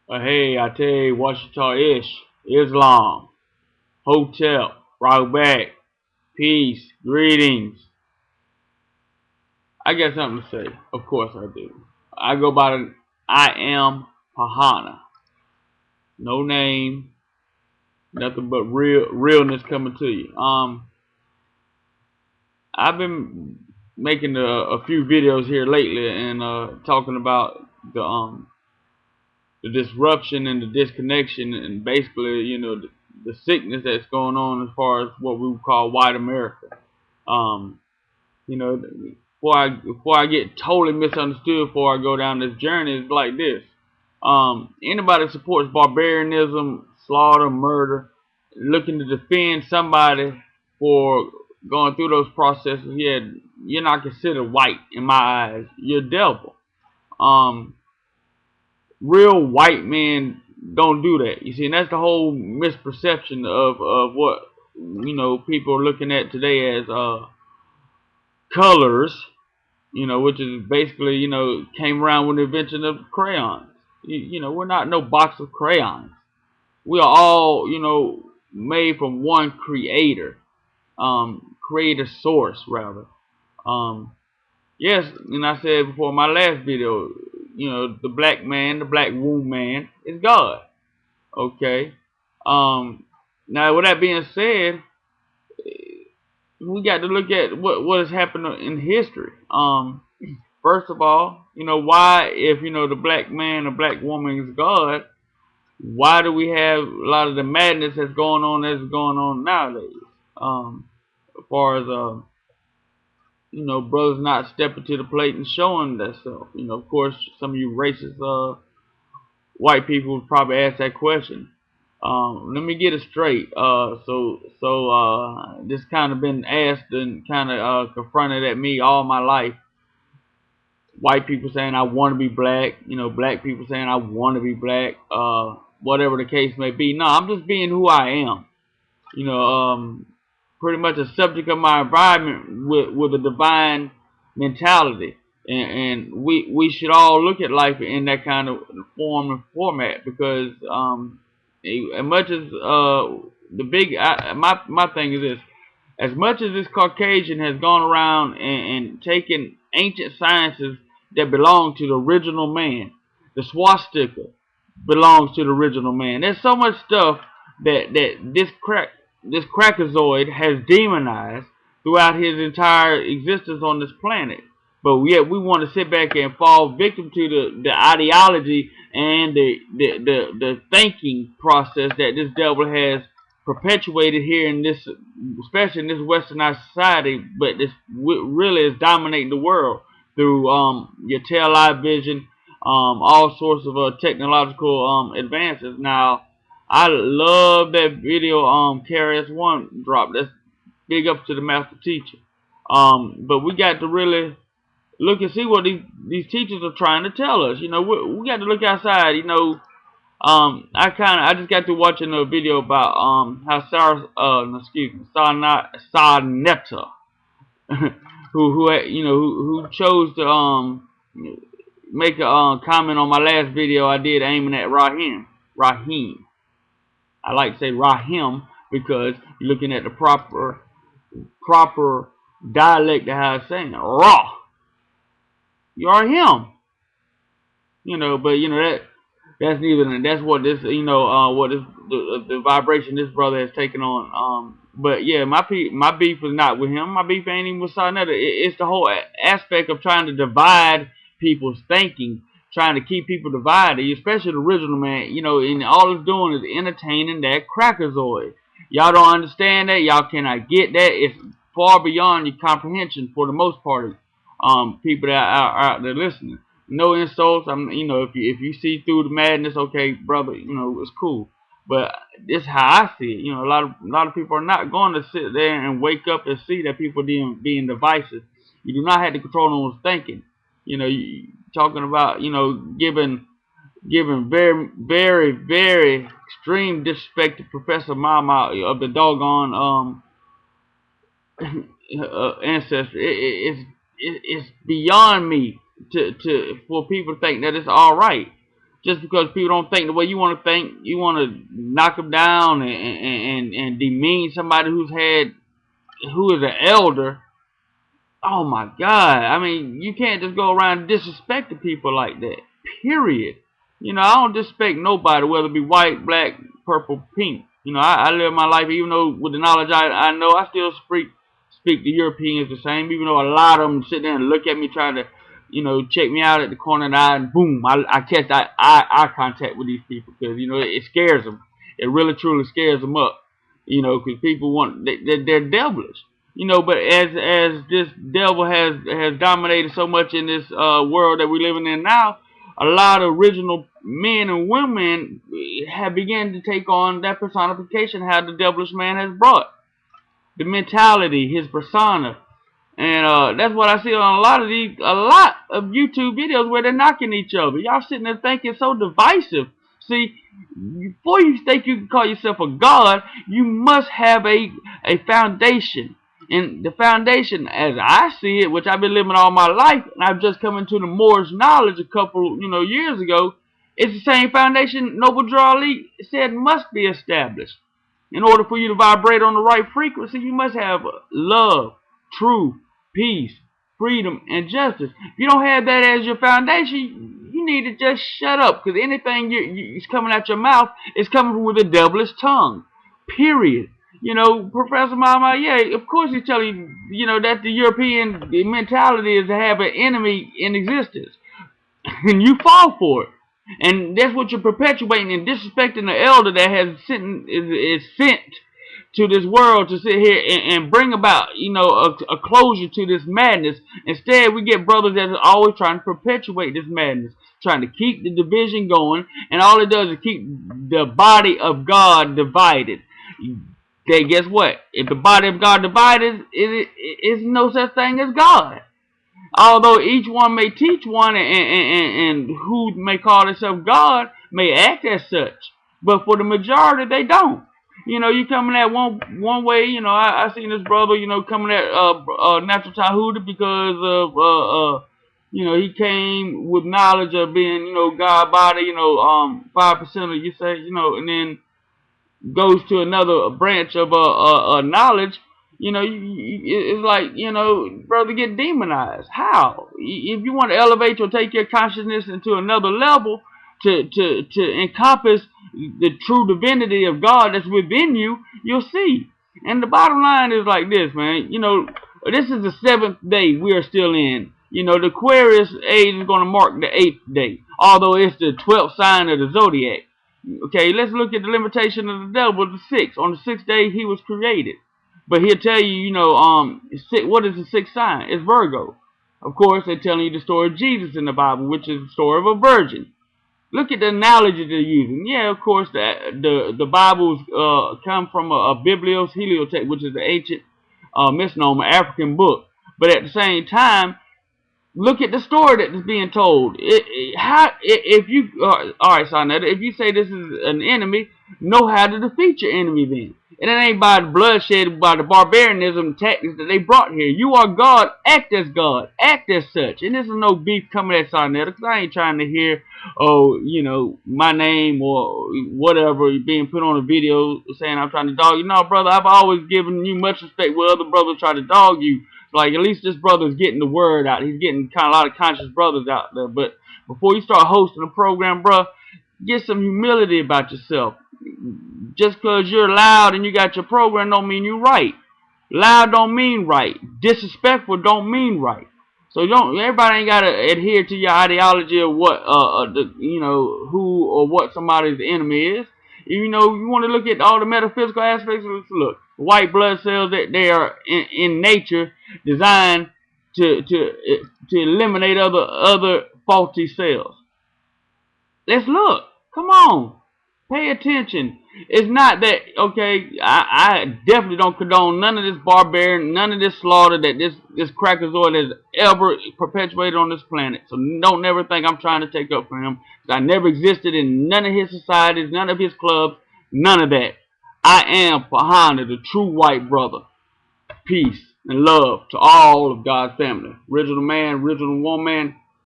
Hey, I tell you, Washita Ish, Islam, Hotel, Rock Back, Peace, Greetings. I got something to say. Of course I do. I go by the I am Pahana. No name, nothing but realness coming to you. I've been making a few videos here lately and talking about the disruption and the disconnection and basically, the sickness that's going on as far as what we would call white America. Um, before I get totally misunderstood, before I go down this journey, it's like this. Anybody that supports barbarianism, slaughter, murder, looking to defend somebody for going through those processes, yeah, you're not considered white in my eyes. You're devil. Um, Real white men don't do that. You see, and that's the whole misperception of what people are looking at today as colors. Which is basically came around with the invention of crayons. We're not no box of crayons. We are all made from one creator, creator source rather. Um, yes, and I said before my last video, the black man, the black womb man is God. Okay. Um, Now, with that being said, we got to look at what has happened in history. First of all, why, if the black man, the black woman is God, why do we have a lot of the madness that's going on nowadays? As far as brothers not stepping to the plate and showing that stuff. Of course, some of you racist white people would probably ask that question. Let me get it straight. This kind of been asked and kind of confronted at me all my life. White people saying I want to be black. Black people saying I want to be black. Whatever the case may be. No, I'm just being who I am. You know, pretty much a subject of my environment with a divine mentality. And we should all look at life in that kind of form and format because as much as my thing is this, as much as this Caucasian has gone around and taken ancient sciences that belong to the original man, the swastika belongs to the original man. There's so much stuff that this crackazoid has demonized throughout his entire existence on this planet. But yet we want to sit back and fall victim to the ideology and the thinking process that this devil has perpetuated here in this, especially in this westernized society, but this really is dominating the world through your tail light vision, all sorts of technological advances. Now, I love that video KRS-One dropped. That's big up to the master teacher. But we got to really look and see what these teachers are trying to tell us. We got to look outside. I just got to watching a video about how Sarnetta who chose to make a comment on my last video I did aiming at Rahim. I like to say Rahim because you're looking at the proper dialect of how it's saying it. Raw. You are him. But that's neither. That's what this what is the vibration this brother has taken on. But yeah, my beef is not with him. My beef ain't even with Sarnetta. It's the whole aspect of trying to divide people's thinking, trying to keep people divided, especially the original man. And all it's doing is entertaining that crackerzoid. Y'all don't understand that. Y'all cannot get that. It's far beyond your comprehension for the most part. People that are out there listening. No insults. If you see through the madness, okay, brother, it's cool. But this is how I see it. A lot of people are not going to sit there and wake up and see that people being divisive. You do not have to control no one's thinking. You talking about giving very very very extreme disrespect to Professor Mama of the doggone ancestry. It's beyond me for people to think that it's all right just because people don't think the way you want to think, you want to knock them down and demean somebody who is an elder. Oh my God. I mean, you can't just go around disrespecting people like that. Period. You know, I don't disrespect nobody, whether it be white, black, purple, pink. You know, I live my life, even though with the knowledge I know, I still speak the Europeans the same, even though a lot of them sit there and look at me trying to, you know, check me out at the corner of the eye, and boom, I catch eye contact with these people, because, you know, it scares them. It really, truly scares them up. You know, because people they're devilish. You know, but as this devil has dominated so much in this world that we're living in now, a lot of original men and women have begun to take on that personification how the devilish man has brought. The mentality, his persona. And that's what I see on a lot of YouTube videos where they're knocking each other. Y'all sitting there thinking so divisive. See, before you think you can call yourself a god, you must have a foundation. And the foundation, as I see it, which I've been living all my life, and I've just come into the Moore's knowledge a couple, years ago, it's the same foundation Noble Drew Ali said must be established. In order for you to vibrate on the right frequency, you must have love, truth, peace, freedom, and justice. If you don't have that as your foundation, you need to just shut up, because anything is coming out your mouth is coming with a devilish tongue. Period. You know, Professor Mama, yeah, of course he's telling you, that the European mentality is to have an enemy in existence. And you fall for it. And that's what you're perpetuating and disrespecting the elder that is sent to this world to sit here and bring about, a closure to this madness. Instead, we get brothers that are always trying to perpetuate this madness, trying to keep the division going, and all it does is keep the body of God divided. Okay, guess what? If the body of God divided, it is no such thing as God. Although each one may teach one, and who may call themselves God may act as such, but for the majority they don't. You coming at one way. I seen this brother, coming at Natural Tahuda because of he came with knowledge of being God body, 5% of you say, and then goes to another branch of knowledge. It's like, brother, get demonized. How? If you want to elevate or take your consciousness into another level to encompass the true divinity of God that's within you, you'll see. And the bottom line is like this, man. This is the 7th day we are still in. The Aquarius age is going to mark the 8th day, although it's the 12th sign of the zodiac. Okay, let's look at the limitation of the devil, the 6th. On the 6th day, he was created. But he'll tell you, what is the 6th sign? It's Virgo. Of course, they're telling you the story of Jesus in the Bible, which is the story of a virgin. Look at the analogy they're using. Yeah, of course, the Bibles come from a Biblios Heliotext, which is an ancient misnomer African book. But at the same time, look at the story that is being told. If you all right, Sonetta, if you say this is an enemy, know how to defeat your enemy then. And it ain't by the bloodshed, by the barbarianism tactics that they brought here. You are God. Act as God. Act as such. And this is no beef coming at Sonetta, because I ain't trying to hear, my name or whatever being put on a video saying I'm trying to dog you. No, brother, I've always given you much respect where other brothers try to dog you. Like, at least this brother's getting the word out. He's getting kind of a lot of conscious brothers out there. But before you start hosting a program, bro, get some humility about yourself. Just because you're loud and you got your program don't mean you're right. Loud don't mean right. Disrespectful don't mean right. So everybody ain't got to adhere to your ideology of what, who or what somebody's enemy is. You want to look at all the metaphysical aspects. Look, white blood cells, they are in nature designed to eliminate other faulty cells. Let's look. Come on. Pay attention. It's not that, okay, I definitely don't condone none of this barbarian, none of this slaughter that this crackerzoid has ever perpetuated on this planet. So don't never think I'm trying to take up for him. I never existed in none of his societies, none of his clubs, none of that. I am Pahana, the true white brother. Peace and love to all of God's family. Original man, original woman.